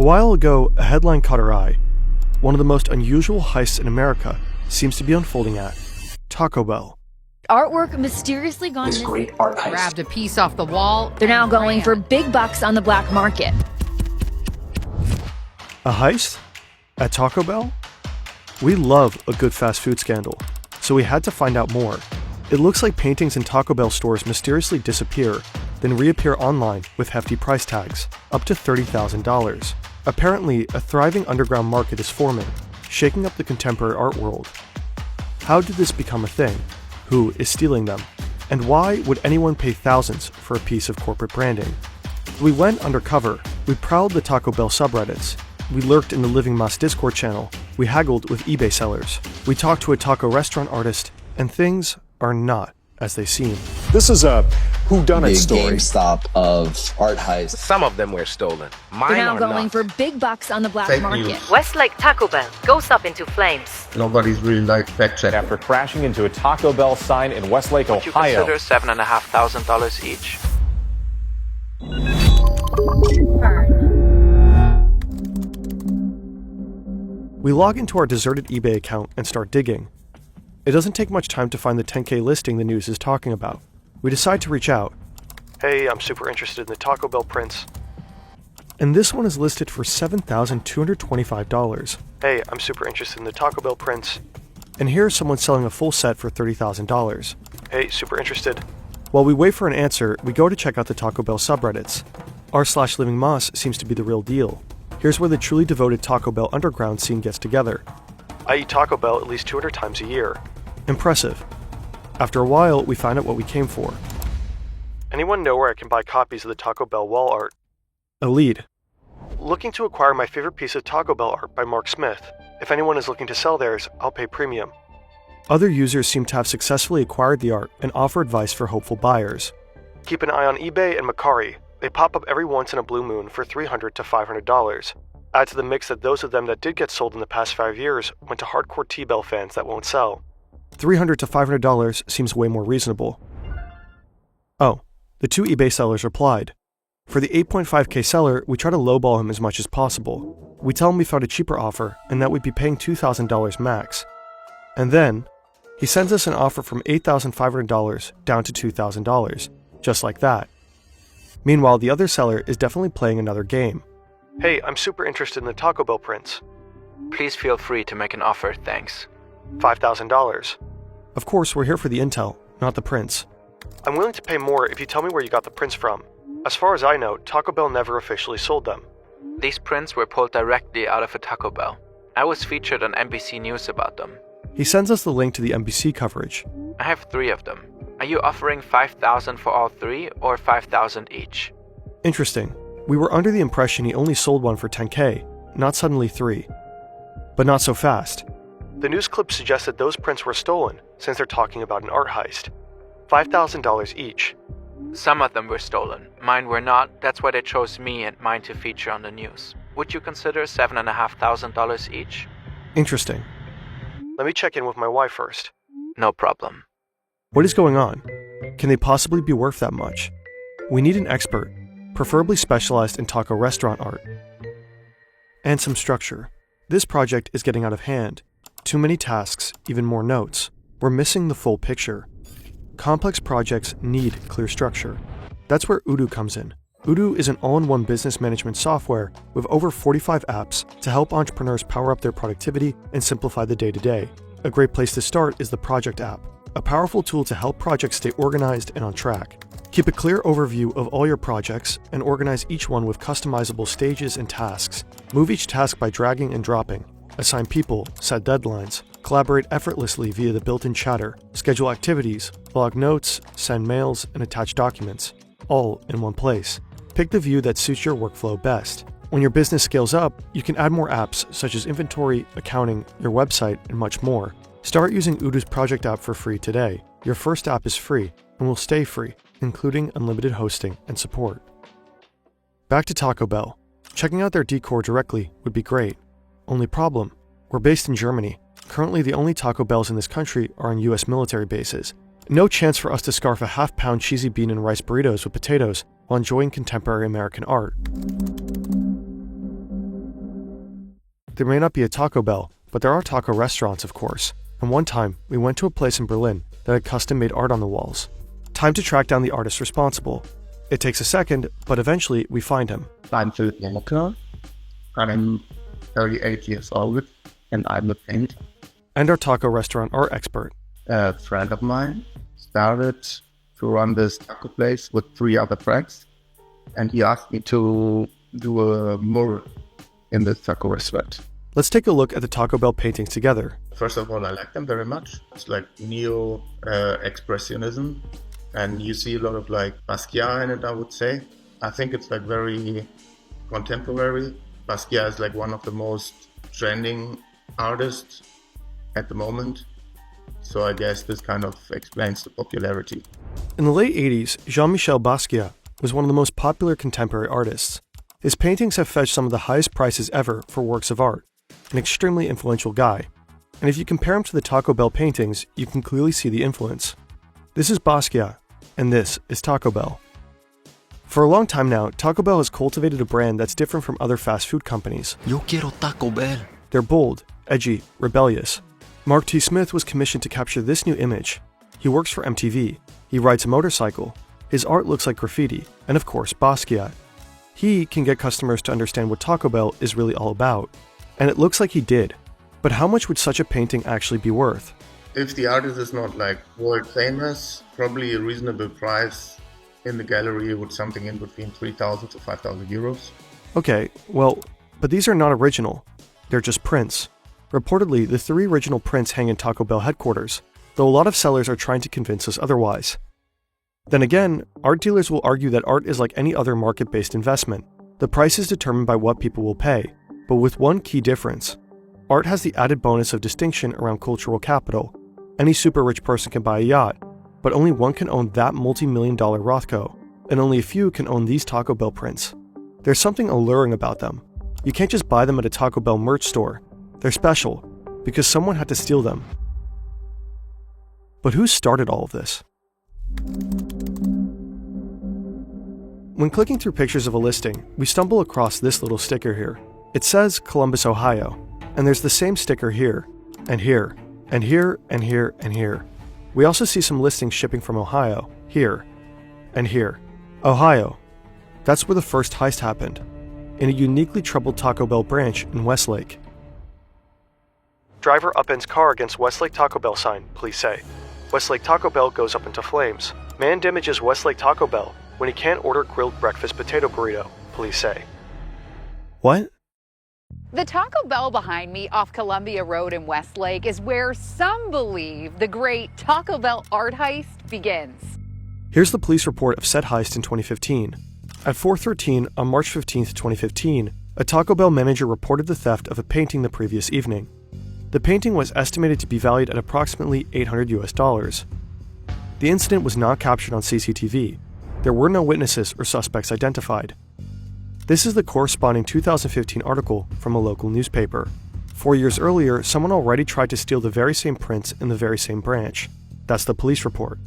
A while ago, a headline caught our eye. One of the most unusual heists in America seems to be unfolding at Taco Bell. Artwork mysteriously gone This missing. great art heist. Grabbed a piece off the wall. They're now going for big bucks on the black market. A heist? At Taco Bell? We love a good fast food scandal, so we had to find out more. It looks like paintings in Taco Bell stores mysteriously disappear, then reappear online with hefty price tags, up to $30,000. Apparently, a thriving underground market is forming, shaking up the contemporary art world. How did this become a thing? Who is stealing them? And why would anyone pay thousands for a piece of corporate branding? We went undercover. We prowled the Taco Bell subreddits. We lurked in the Living Mas Discord channel. We haggled with eBay sellers. We talked to a taco restaurant artist, and things are not as they seem. This is a whodunit story. GameStop of art heists. Some of them were stolen. Mine They're now are going not. for big bucks on the black Fake market. news. Westlake Taco Bell goes up into flames. Nobody's really like fact check. After crashing into a Taco Bell sign in Westlake, Would you Ohio. consider $7,500 each? We log into our deserted eBay account and start digging. It doesn't take much time to find the 10K listing the news is talking about. We decide to reach out. Hey, I'm super interested in the Taco Bell prints. And this one is listed for $7,225. Hey, I'm super interested in the Taco Bell prints. And here's someone selling a full set for $30,000. Hey, super interested. While we wait for an answer, we go to check out the Taco Bell subreddits. r/Living Mas seems to be the real deal. Here's where the truly devoted Taco Bell underground scene gets together. I eat Taco Bell at least 200 times a year. Impressive. After a while, we find out what we came for. Anyone know where I can buy copies of the Taco Bell wall art? A lead. Looking to acquire my favorite piece of Taco Bell art by Mark Smith. If anyone is looking to sell theirs, I'll pay premium. Other users seem to have successfully acquired the art and offer advice for hopeful buyers. Keep an eye on eBay and Mercari. They pop up every once in a blue moon for $300 to $500. Add to the mix that those of them that did get sold in the past 5 years went to hardcore T-Bell fans that won't sell. $300 to $500 seems way more reasonable. Oh, the two eBay sellers replied. For the 8.5K seller, we try to lowball him as much as possible. We tell him we found a cheaper offer and that we'd be paying $2,000 max. And then, he sends us an offer from $8,500 down to $2,000, just like that. Meanwhile, the other seller is definitely playing another game. Hey, I'm super interested in the Taco Bell prints. Please feel free to make an offer, thanks. $5,000. Of course, we're here for the intel, not the prints. I'm willing to pay more if you tell me where you got the prints from. As far as I know, Taco Bell never officially sold them. These prints were pulled directly out of a Taco Bell. I was featured on NBC News about them. He sends us the link to the NBC coverage. I have 3 of them. Are you offering $5,000 for all 3 or $5,000 each? Interesting. We were under the impression he only sold one for $10K, not suddenly 3. But not so fast. The news clip suggests that those prints were stolen, since they're talking about an art heist. $5,000 each. Some of them were stolen. Mine were not. That's why they chose me and mine to feature on the news. Would you consider $7,500 each? Interesting. Let me check in with my wife first. No problem. What is going on? Can they possibly be worth that much? We need an expert, preferably specialized in taco restaurant art. And some structure. This project is getting out of hand. Too many tasks, even more notes. We're missing the full picture. Complex projects need clear structure. That's where Odoo comes in. Odoo is an all-in-one business management software with over 45 apps to help entrepreneurs power up their productivity and simplify the day-to-day. A great place to start is the Project app, a powerful tool to help projects stay organized and on track. Keep a clear overview of all your projects and organize each one with customizable stages and tasks. Move each task by dragging and dropping. Assign people, set deadlines, collaborate effortlessly via the built-in chatter, schedule activities, log notes, send mails, and attach documents, all in one place. Pick the view that suits your workflow best. When your business scales up, you can add more apps such as inventory, accounting, your website, and much more. Start using Odoo's Project app for free today. Your first app is free and will stay free, including unlimited hosting and support. Back to Taco Bell. Checking out their decor directly would be great. Only problem, we're based in Germany. Currently, the only Taco Bells in this country are on US military bases. No chance for us to scarf a half-pound cheesy bean and rice burritos with potatoes while enjoying contemporary American art. There may not be a Taco Bell, but there are taco restaurants, of course. And one time, we went to a place in Berlin that had custom-made art on the walls. Time to track down the artist responsible. It takes a second, but eventually we find him. I'm Falcon. I'm 38 years old, and I'm a painter. And our taco restaurant art expert. A friend of mine started to run this taco place with 3 other friends, and he asked me to do a mural in this taco restaurant. Let's take a look at the Taco Bell paintings together. First of all, I like them very much. It's like neo-expressionism, and you see a lot of like Basquiat in it, I would say. I think it's like very contemporary. Basquiat is like one of the most trending artists at the moment. So I guess this kind of explains the popularity. In the late 80s, Jean-Michel Basquiat was one of the most popular contemporary artists. His paintings have fetched some of the highest prices ever for works of art. An extremely influential guy. And if you compare him to the Taco Bell paintings, you can clearly see the influence. This is Basquiat, and this is Taco Bell. For a long time now, Taco Bell has cultivated a brand that's different from other fast food companies. Yo quiero Taco Bell. They're bold, edgy, rebellious. Mark T. Smith was commissioned to capture this new image. He works for MTV. He rides a motorcycle. His art looks like graffiti, and of course, Basquiat. He can get customers to understand what Taco Bell is really all about. And it looks like he did. But how much would such a painting actually be worth? If the artist is not like world famous, probably a reasonable price in the gallery would something in between 3,000 to 5,000 euros. Okay, well, but these are not original. They're just prints. Reportedly, the 3 original prints hang in Taco Bell headquarters, though a lot of sellers are trying to convince us otherwise. Then again, art dealers will argue that art is like any other market-based investment. The price is determined by what people will pay, but with one key difference. Art has the added bonus of distinction around cultural capital. Any super rich person can buy a yacht, but only one can own that multi-million-dollar Rothko, and only a few can own these Taco Bell prints. There's something alluring about them. You can't just buy them at a Taco Bell merch store. They're special, because someone had to steal them. But who started all of this? When clicking through pictures of a listing, we stumble across this little sticker here. It says Columbus, Ohio, and there's the same sticker here, and here, and here, and here, and here. We also see some listings shipping from Ohio, here, and here. Ohio. That's where the first heist happened, in a uniquely troubled Taco Bell branch in Westlake. Driver upends car against Westlake Taco Bell sign, police say. Westlake Taco Bell goes up into flames. Man damages Westlake Taco Bell when he can't order grilled breakfast potato burrito, police say. What? The Taco Bell behind me off Columbia Road in Westlake is where some believe the great Taco Bell art heist begins. Here's the police report of said heist in 2015. At 4:13 on March 15, 2015, a Taco Bell manager reported the theft of a painting the previous evening. The painting was estimated to be valued at approximately $800. The incident was not captured on CCTV. There were no witnesses or suspects identified. This is the corresponding 2015 article from a local newspaper. 4 years earlier, someone already tried to steal the very same prints in the very same branch. That's the police report.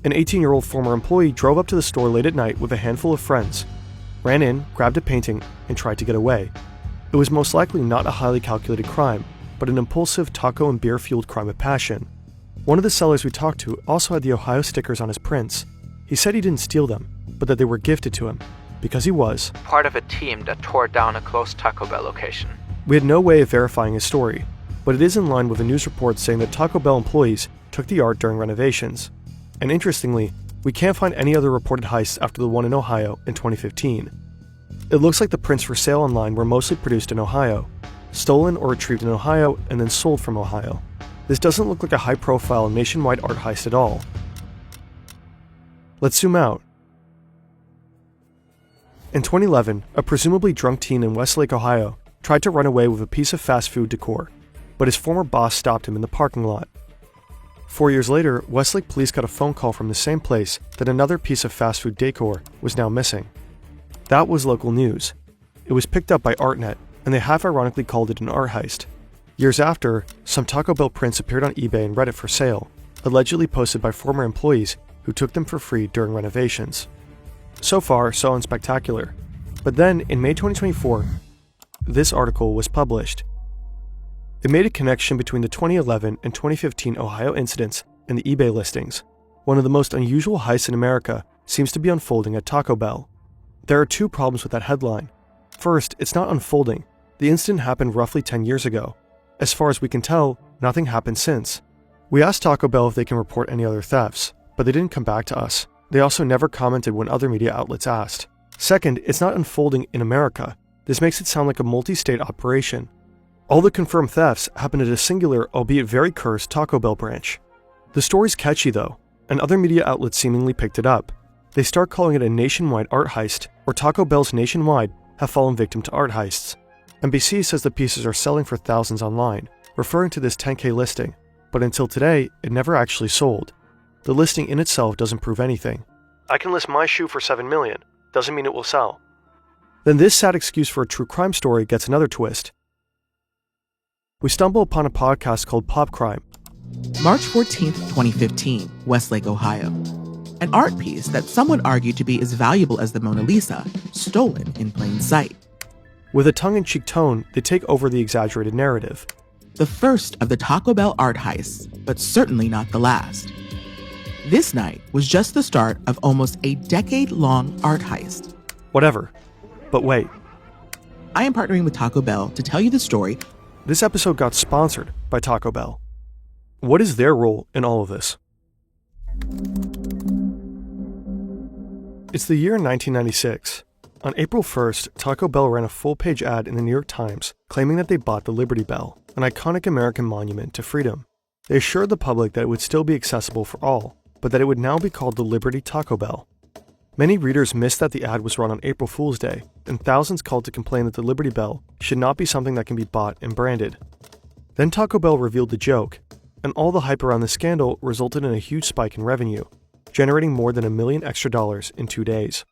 An 18-year-old former employee drove up to the store late at night with a handful of friends, ran in, grabbed a painting, and tried to get away. It was most likely not a highly calculated crime, but an impulsive taco and beer-fueled crime of passion. One of the sellers we talked to also had the Ohio stickers on his prints. He said he didn't steal them, but that they were gifted to him, because he was part of a team that tore down a closed Taco Bell location. We had no way of verifying his story, but it is in line with a news report saying that Taco Bell employees took the art during renovations. And interestingly, we can't find any other reported heists after the one in Ohio in 2015. It looks like the prints for sale online were mostly produced in Ohio, stolen or retrieved in Ohio, and then sold from Ohio. This doesn't look like a high-profile nationwide art heist at all. Let's zoom out. In 2011, a presumably drunk teen in Westlake, Ohio, tried to run away with a piece of fast food decor, but his former boss stopped him in the parking lot. 4 years later, Westlake police got a phone call from the same place that another piece of fast food decor was now missing. That was local news. It was picked up by ArtNet, and they half-ironically called it an art heist. Years after, some Taco Bell prints appeared on eBay and Reddit for sale, allegedly posted by former employees who took them for free during renovations. So far, so unspectacular. But then, in May 2024, this article was published. They made a connection between the 2011 and 2015 Ohio incidents and the eBay listings. One of the most unusual heists in America seems to be unfolding at Taco Bell. There are two problems with that headline. First, it's not unfolding. The incident happened roughly 10 years ago. As far as we can tell, nothing happened since. We asked Taco Bell if they can report any other thefts, but they didn't come back to us. They also never commented when other media outlets asked. Second, it's not unfolding in America. This makes it sound like a multi-state operation. All the confirmed thefts happened at a singular, albeit very cursed, Taco Bell branch. The story's catchy though, and other media outlets seemingly picked it up. They start calling it a nationwide art heist, or Taco Bells nationwide have fallen victim to art heists. NBC says the pieces are selling for thousands online, referring to this 10K listing, but until today, it never actually sold. The listing in itself doesn't prove anything. I can list my shoe for $7 million, doesn't mean it will sell. Then this sad excuse for a true crime story gets another twist. We stumble upon a podcast called Pop Crime. March 14th, 2015, Westlake, Ohio. An art piece that some would argue to be as valuable as the Mona Lisa, stolen in plain sight. With a tongue-in-cheek tone, they take over the exaggerated narrative. The first of the Taco Bell art heists, but certainly not the last. This night was just the start of almost a decade-long art heist. Whatever. But wait. I am partnering with Taco Bell to tell you the story. This episode got sponsored by Taco Bell. What is their role in all of this? It's the year 1996. On April 1st, Taco Bell ran a full-page ad in the New York Times claiming that they bought the Liberty Bell, an iconic American monument to freedom. They assured the public that it would still be accessible for all, but that it would now be called the Liberty Taco Bell. Many readers missed that the ad was run on April Fool's Day, and thousands called to complain that the Liberty Bell should not be something that can be bought and branded. Then Taco Bell revealed the joke, and all the hype around the scandal resulted in a huge spike in revenue, generating more than $1 million extra in 2 days.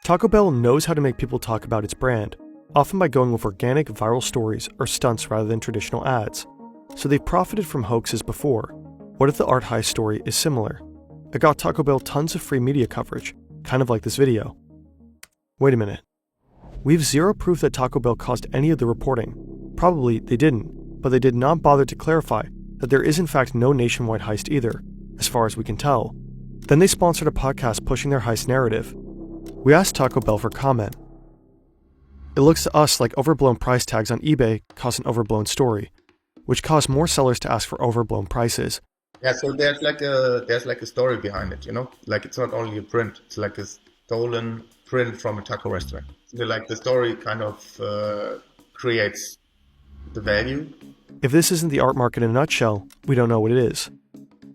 Taco Bell knows how to make people talk about its brand, often by going with organic viral stories or stunts rather than traditional ads. So they've profited from hoaxes before. What if the art heist story is similar? It got Taco Bell tons of free media coverage, kind of like this video. Wait a minute. We have zero proof that Taco Bell caused any of the reporting. Probably they didn't, but they did not bother to clarify that there is in fact no nationwide heist either, as far as we can tell. Then they sponsored a podcast pushing their heist narrative. We asked Taco Bell for comment. It looks to us like overblown price tags on eBay cause an overblown story, which caused more sellers to ask for overblown prices. Yeah, so there's like a story behind it, you know? Like it's not only a print, it's like a stolen print from a taco restaurant. So like the story kind of creates the value. If this isn't the art market in a nutshell, we don't know what it is.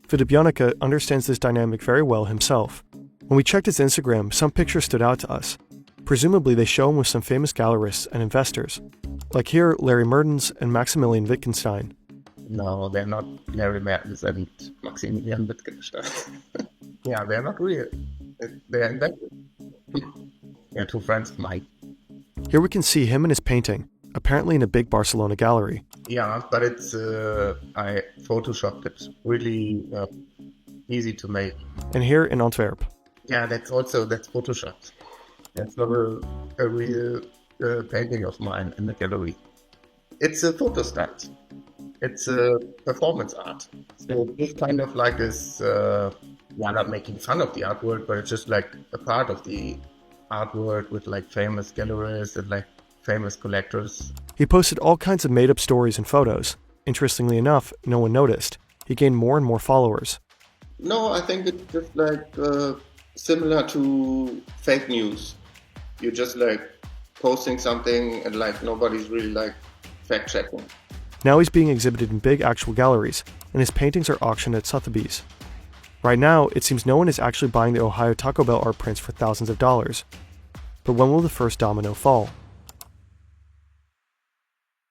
Vidubionica understands this dynamic very well himself. When we checked his Instagram, some pictures stood out to us. Presumably they show him with some famous gallerists and investors. Like here, Larry Mhern's and Maximilian Wittgenstein. No, they're not Larry Mertens and Maximilian Wittgenstein. Yeah, they're not real. They're invented. They're two friends of mine. Here we can see him and his painting, apparently in a big Barcelona gallery. Yeah, but it's I photoshopped it. Really easy to make. And here in Antwerp. Yeah, that's photoshopped. That's not a real painting of mine in the gallery. It's a photo stand. It's a performance art. So it's kind of like this, not making fun of the artwork, but it's just like a part of the artwork with like famous gallerists and like famous collectors. He posted all kinds of made-up stories and photos. Interestingly enough, no one noticed. He gained more and more followers. No, I think it's just like similar to fake news. You're just like posting something and like nobody's really like fact-checking. Now he's being exhibited in big actual galleries, and his paintings are auctioned at Sotheby's. Right now, it seems no one is actually buying the Ohio Taco Bell art prints for thousands of dollars. But when will the first domino fall?